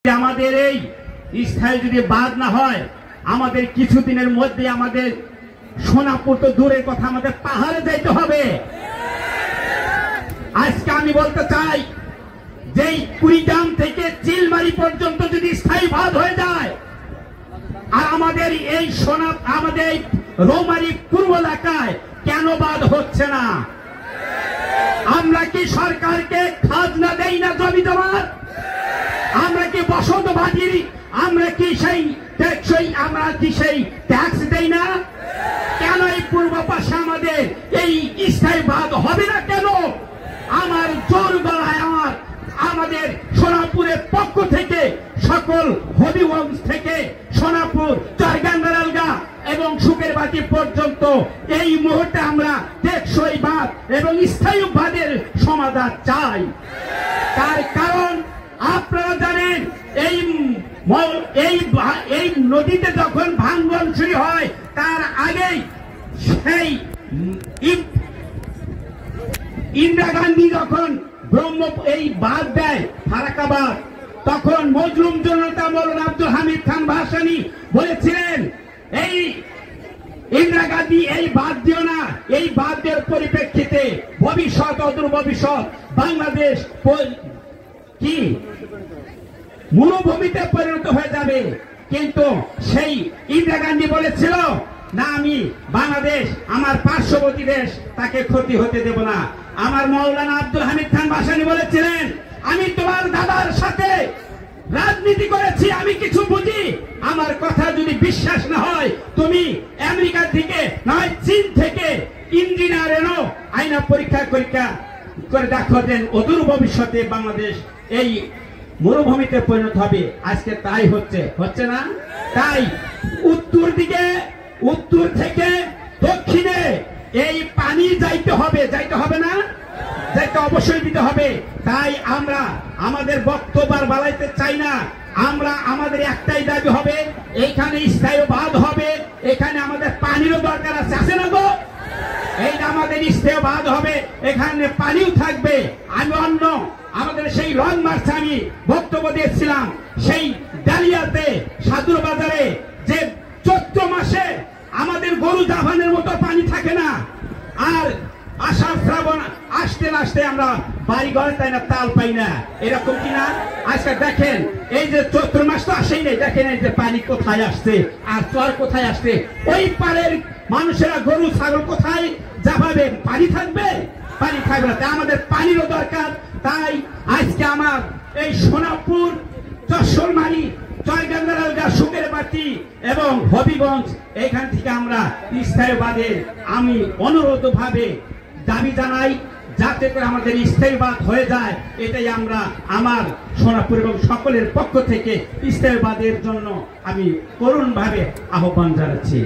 আমাদের এই স্থায়ী যদি বাদ না হয়, আমাদের কিছুদিনের মধ্যে আমাদের সোনাপুর তো দূরের কথা, আমাদের পাহাড়ে যাইতে হবে। আজকে আমি বলতে চাই যে কুড়িগ্রাম থেকে চিলমারি পর্যন্ত যদি স্থায়ী বাদ হয়ে যায়, আর আমাদের এই আমাদের রৌমারী পূর্ব এলাকায় কেন বাদ হচ্ছে না? আমরা কি সরকারকে খাজনা দেই না জমি জমার? আমরা কি বসতবাদী? আমরা কি সেই টেকসই আমরা কি সেই ট্যাক্স দেই না? কেন এই পূর্ব পাশে আমাদের এই স্থায়ী বাদ হবে না কেন? আমার জোর গলায় আমাদের সোনাপুরের পক্ষ থেকে সকল হবিগঞ্জ থেকে সোনাপুর, চরগাঙ্গারালগা এবং সুখের বাতি পর্যন্ত এই মুহূর্তে আমরা টেকসই বাদ এবং স্থায়ী বাদের সমাধান চাই। তার কারণ আপনারা জানেন এই নদীতে যখন ভাঙ্গন শুরু হয় তার আগেই সেই ইন্দিরা গান্ধী যখন এই বাদ দেয় ফারাক্কাবাদ, তখন মজলুম জনতা মৌলানা আব্দুল হামিদ খান ভাসানী বলেছিলেন এই ইন্দিরা গান্ধী এই বাদ দিও না, এই বাদের পরিপ্রেক্ষিতে ভবিষ্যৎ অদূর ভবিষ্যৎ বাংলাদেশ কি মরুভূমিতে পরিণত হয়ে যাবে। কিন্তু সেই ইন্দিরা গান্ধী বলেছিল না, আমি বাংলাদেশ আমার পার্শ্ববর্তী দেশ তাকে ক্ষতি হতে দেব না। আমার মৌলানা আব্দুল হামিদ খান ভাসানী বলেছিলেন, আমি তোমার দাদার সাথে রাজনীতি করেছি, আমি কিছু বুঝি, আমার কথা যদি বিশ্বাস না হয় তুমি আমেরিকা থেকে নয় চীন থেকে ইঞ্জিনিয়ার এনো, আইনা পরীক্ষা করে দেখো দেন অদূর ভবিষ্যতে বাংলাদেশ এই মরুভূমিতে পরিণত হবে। আজকে তাই হচ্ছে না? তাই উত্তর থেকে দক্ষিণে এই পানি যাইতে হবে না? যাইতে অবশ্যই দিতে হবে। তাই আমরা আমাদের বক্তব্য আর বাড়াইতে চাই না। আমাদের একটাই দাবি হবে, এইখানে স্থায়ী বাঁধ হবে, এখানে আমাদের পানিরও দরকার আছে না গো? এইটা আমাদের স্থায়ী বাঁধ হবে, এখানে পানিও থাকবে। আমি আমাদের সেই লং মার্চে আমি বক্তব্য দিয়েছিলাম, সেই ডালিয়াতে সাদুর বাজারে যে চৈত্র মাসে আমাদের গরু জাভানের মতো পানি থাকে না, আর আষাঢ় শ্রাবণ আসতে আমরা বাড়ি ঘরে তাই না তাল পাই না, এরকম কিনা? আজকে দেখেন এই যে চৈত্র মাস তো আসেই নেই, দেখেন এই যে পানি কোথায় আসছে আর চর কোথায় আসছে। ওই পাড়ের মানুষেরা গরু ছাগল কোথায় যাবে? পানি থাকবে না। তাই আমাদের পানিরও দরকার। তাই আজকে আমার এই সোনাপুর, চরমারি, চরগাঙ্গারালগা, সুখের বাতি এবং হবিগঞ্জ এখান থেকে আমরা স্থায়ী বাদের আমি অনুরোধ ভাবে দাবি জানাই, যাতে করে আমাদের স্থায়ী বাদ হয়ে যায়। এটাই আমরা আমার সোনাপুর এবং সকলের পক্ষ থেকে স্থায়ী বাদের জন্য আমি করুণ ভাবে আহ্বান জানাচ্ছি।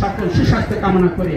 সকল সুস্বাস্থ্য কামনা করে